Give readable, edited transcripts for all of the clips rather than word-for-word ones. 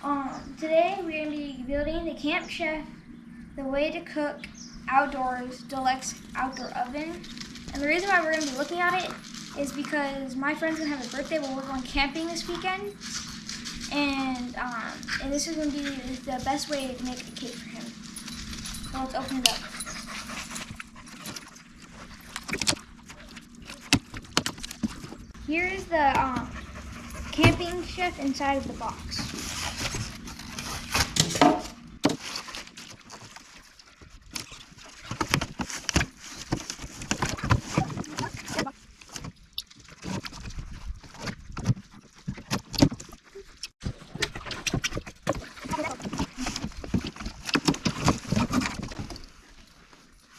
Today we're going to be building the Camp Chef The Way to Cook Outdoors Deluxe Outdoor Oven. And the reason why we're going to be looking at it is because my friend's going to have a birthday while we're going camping this weekend. And this is going to be the best way to make a cake for him. So let's open it up. Here's the Camping Chef inside of the box.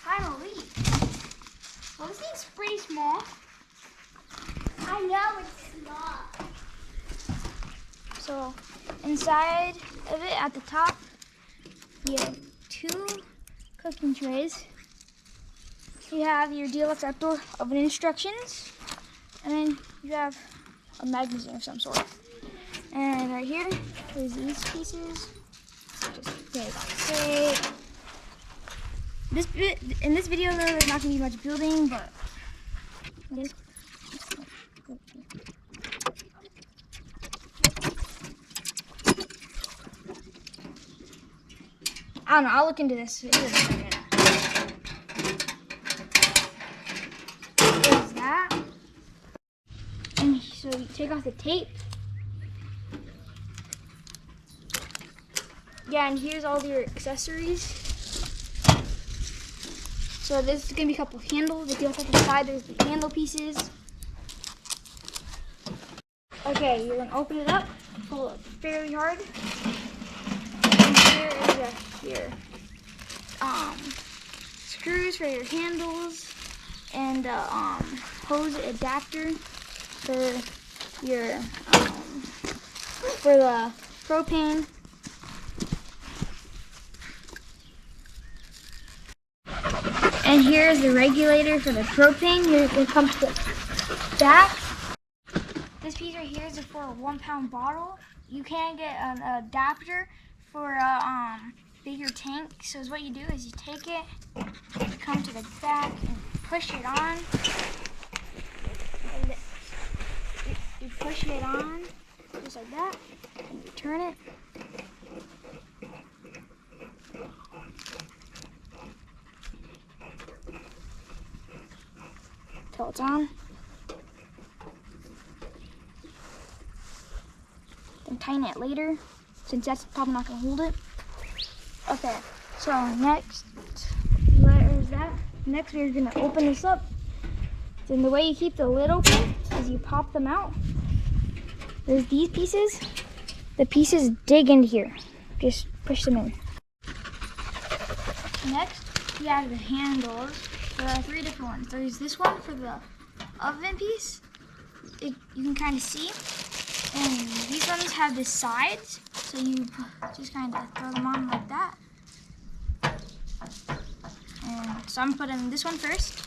Finally. Well, this thing's pretty small. I know it's small. So inside of it at the top, you have 2 cooking trays. You have your Deluxe Outdoor Oven instructions, and then you have a magazine of some sort. And right here, there's these pieces. Just very straight. In this video, though, there's not going to be much building, but I don't know. I'll look into this. There's that. And so you take off the tape. Yeah, and here's all your accessories. So this is gonna be a couple handles. If you look at the side, there's the handle pieces. Okay, you're gonna open it up, pull it fairly hard. And here is your screws for your handles and hose adapter for your for the propane. And here's the regulator for the propane. It comes to the back. This piece right here is for a 1-pound bottle. You can get an adapter for a bigger tank. So what you do is you take it, you come to the back and push it on. And you push it on just like that, and you turn it. Till it's on. Then tighten it later, since that's probably not going to hold it. Okay, so next, there's that. Next, we're going to open this up. Then the way you keep the lid open is you pop them out. There's these pieces. The pieces dig into here. Just push them in. Next, you have the handles. There are 3 different ones. There's this one for the oven piece. You can kind of see. And these ones have the sides, so you just kind of throw them on like that. And so I'm putting this one first.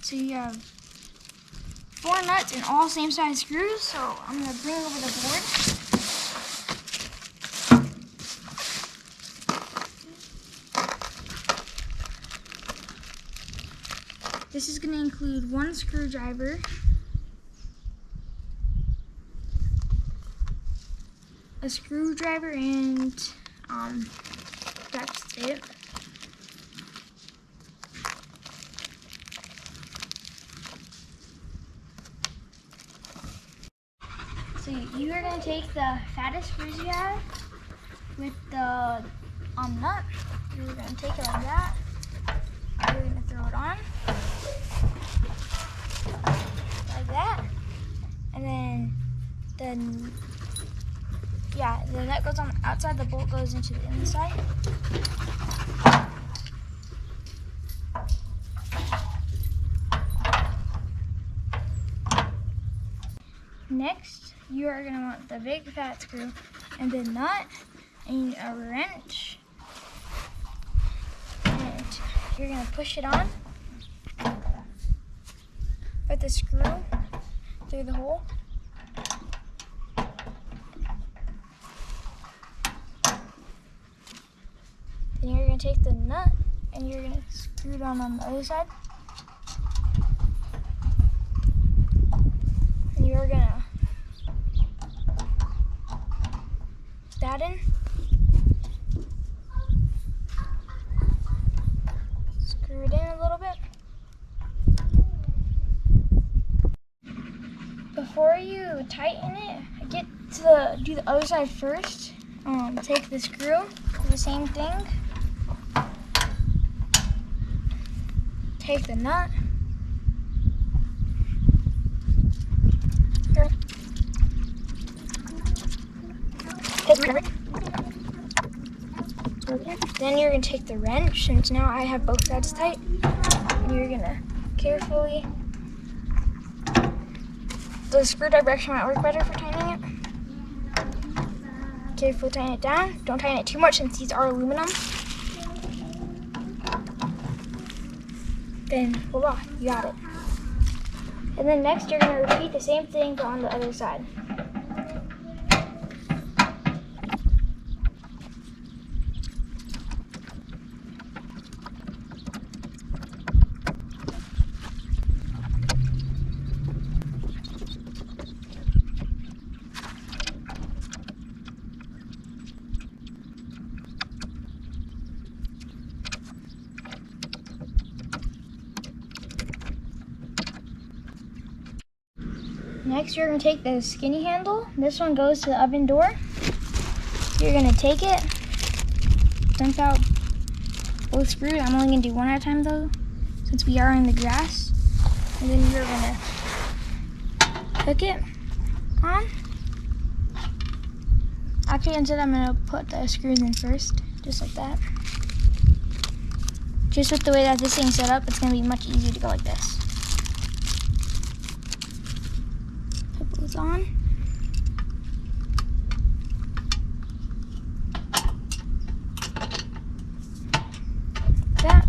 So you have 4 nuts and all same size screws. So I'm going to bring over the board. This is going to include 1 screwdriver, a screwdriver, and that's it. So you are going to take the fattest screws you have with the nut. You're going to take it like that. You're going to throw it on. Like that. And then the nut goes on the outside, the bolt goes into the inside. Next, you are going to want the big fat screw and the nut and a wrench. And You're going to push it on with the screw, through the hole. Then you're going to take the nut and you're going to screw it on the other side. And you're going to put that in. Screw it in a little bit. Before you tighten it, do the other side first. Take the screw, do the same thing. Take the nut. Then you're going to take the wrench, since now I have both sides tight. And you're going to carefully, the screwdriver actually might work better for tightening it. Carefully tighten it down. Don't tighten it too much since these are aluminum. Then voila, you got it. And then next you're going to repeat the same thing but on the other side. Next, you're going to take the skinny handle. This one goes to the oven door. You're going to take it, dump out both screws. I'm only going to do one at a time though, since we are in the grass. And then you're going to hook it on. Actually, instead I'm going to put the screws in first, just like that. Just with the way that this thing's set up, it's going to be much easier to go like this. On. That.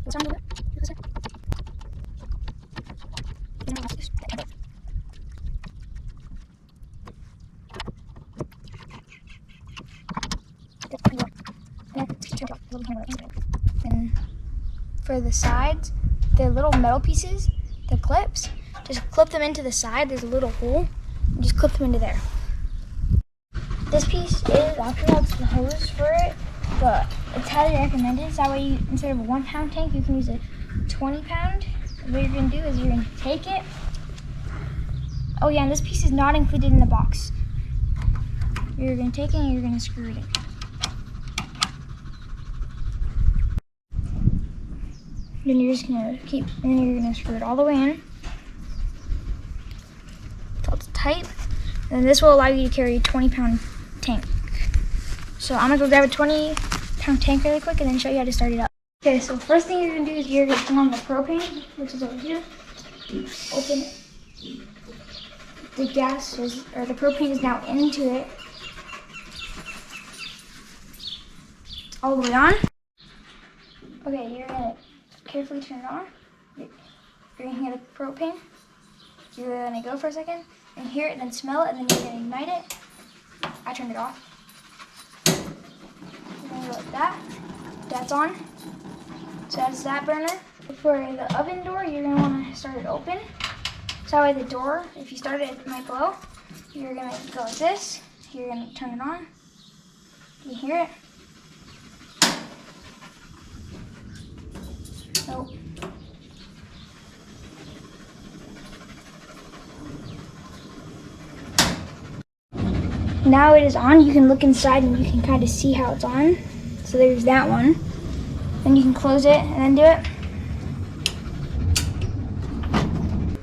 What's on the lip? And for the sides, the little metal pieces, the clips, just clip them into the side. There's a little hole, and just clip them into there. This piece is optional, it's the hose for it, but it's highly recommended. So that way, instead of a 1 pound tank, you can use a 20 pound. What you're going to do is you're going to take it. Oh yeah, and this piece is not included in the box. You're going to take it and you're going to screw it in. Then you're just gonna and then you're gonna screw it all the way in until it's tight. And this will allow you to carry a 20 pound tank. So I'm gonna go grab a 20 pound tank really quick and then show you how to start it up. Okay, so first thing you're gonna do is you're gonna turn on the propane, which is over here. Open it. The the propane is now into it. It's all the way on. Okay, you're gonna carefully turn it on. You're going to hear the propane. You're going to go for a second and hear it and then smell it, and then you're going to ignite it. I turned it off. You're going to go like that. That's on. So that's that burner. For the oven door, you're going to want to start it open. So that way the door, if you start it, it might blow. You're going to go like this. You're going to turn it on. You hear it. Oh. Now it is on. You can look inside and you can kind of see how it's on. So there's that one. Then you can close it and then do it.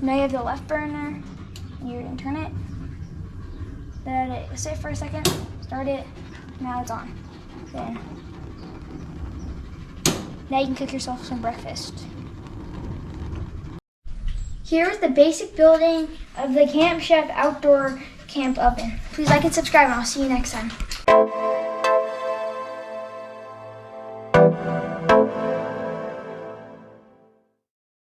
Now you have the left burner. And you're going to turn it. Let it sit for a second. Start it. Now it's on. Then now you can cook yourself some breakfast. Here is the basic building of the Camp Chef outdoor camp oven. Please like and subscribe, and I'll see you next time.